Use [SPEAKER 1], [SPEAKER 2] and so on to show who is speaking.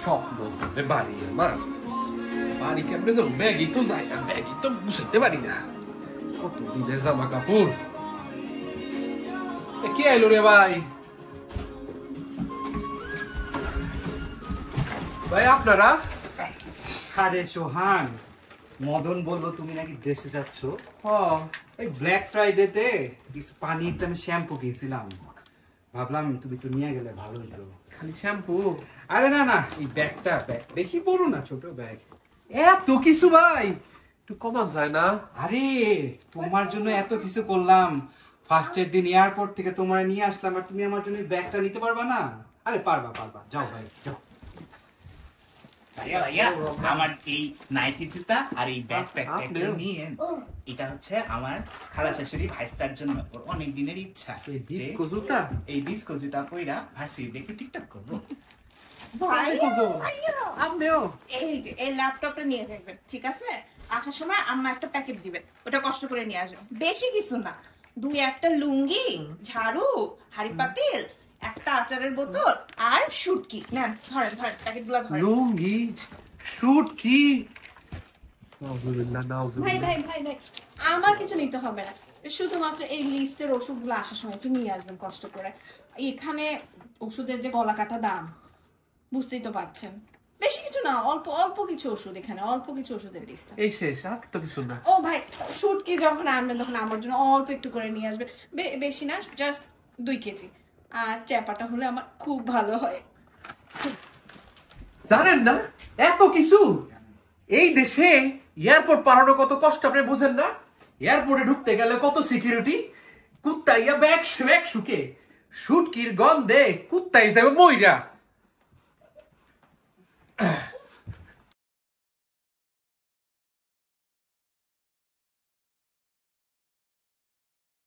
[SPEAKER 1] স্বপ্ন সাথে বাড়ি আমার বাড়ি কেমনে যাবো? ব্যাগই তো যাই না, ব্যাগই তো বুঝতে পারি না। কত দিনের জামা কাপড়। কে আইলো রে ভাই? ভাই আপনারা?
[SPEAKER 2] আরে সোহান, মদন বললো তুমি নাকি দেশে যাচ্ছ। এই ব্ল্যাক ফ্রাইডেতে কিছু পানির দামে শ্যাম্পু কিনছিলাম, ভাবলাম তুমি একটু নিয়ে গেলে ভালো হতো।
[SPEAKER 1] খালি শ্যাম্পু?
[SPEAKER 2] আরে না না, এই ব্যাগটা বেশি বড় না, ছোট ব্যাগ।
[SPEAKER 1] এত কিছু ভাই, একটু কমান যায় না?
[SPEAKER 2] আরে তোমার জন্য এত কিছু করলাম, ফার্স্টের দিন এয়ারপোর্ট থেকে তোমার নিয়ে আসলাম, আর তুমি আমার জন্য ব্যাগটা নিতে পারবা না? আরে পারবা পারবা, যাও ভাই যাও।
[SPEAKER 3] ভাইয়া ভাইয়া, আমার এই নাইটি জুতা আর এই ব্যাকপ্যাকটা একটু নিয়েন। এটা হচ্ছে আমার খালা শাশুড়ি ভাইস্তার জন্য, ওর অনেক দিনের ইচ্ছা
[SPEAKER 1] এই ডিস্কো জুতা,
[SPEAKER 3] এই ডিস্কো জুতা পইরা ভার্সিটিতে একটু টিকটক করবো।
[SPEAKER 4] এই যে এই ল্যাপটপটা নিয়ে যাবেন, ঠিক আছে? আসার সময় আম্মা একটা প্যাকেট দিবেন, ওটা কষ্ট করে নিয়ে আসবেন। বেশি কিছু না, দুই একটা লুঙ্গি, ঝাড়ু, হাড়ি পাতিল, একটা আচারের বোতল আর শুটকি। নেন, ধরেন ধরেন প্যাকেটগুলো ধরেন।
[SPEAKER 1] লুঙ্গি, শুটকি।
[SPEAKER 4] ভাই ভাই ভাই ভাই, আমার কিছু নিতে হবে না, শুধুমাত্র এই লিস্টের ওষুধগুলো আসার সময় একটু নিয়ে আসবেন কষ্ট করে। এখানে ওষুধের যে গলা কাটা দাম, বুঝতেই তো পারছেন। বেশি কিছু না, অল্প অল্প কিছু ওষুধ, এখানে অল্প কিছু ওষুধের লিস্ট আছে।
[SPEAKER 1] এই শেষ, আর তো কিছু না।
[SPEAKER 4] ও ভাই, শুটকি যখন আনবেন তখন আমার জন্য অল্প একটু করে নিয়ে আসবেন, বেশি না, জাস্ট 2 কেজি। আর চ্যাপাটা হলে আমার খুব ভালো হয়।
[SPEAKER 1] জানেন না এত কিছু? এই দেশে এয়ারপোর্ট পারানো কত কষ্ট, আপনি বুঝেন না? এয়ারপোর্টে ঢুকতে গেলে কত সিকিউরিটি, কুত্তাইয়া ব্যাগ শুকে, শুটকির গন্ধে কুত্তাই যাবে মইরা।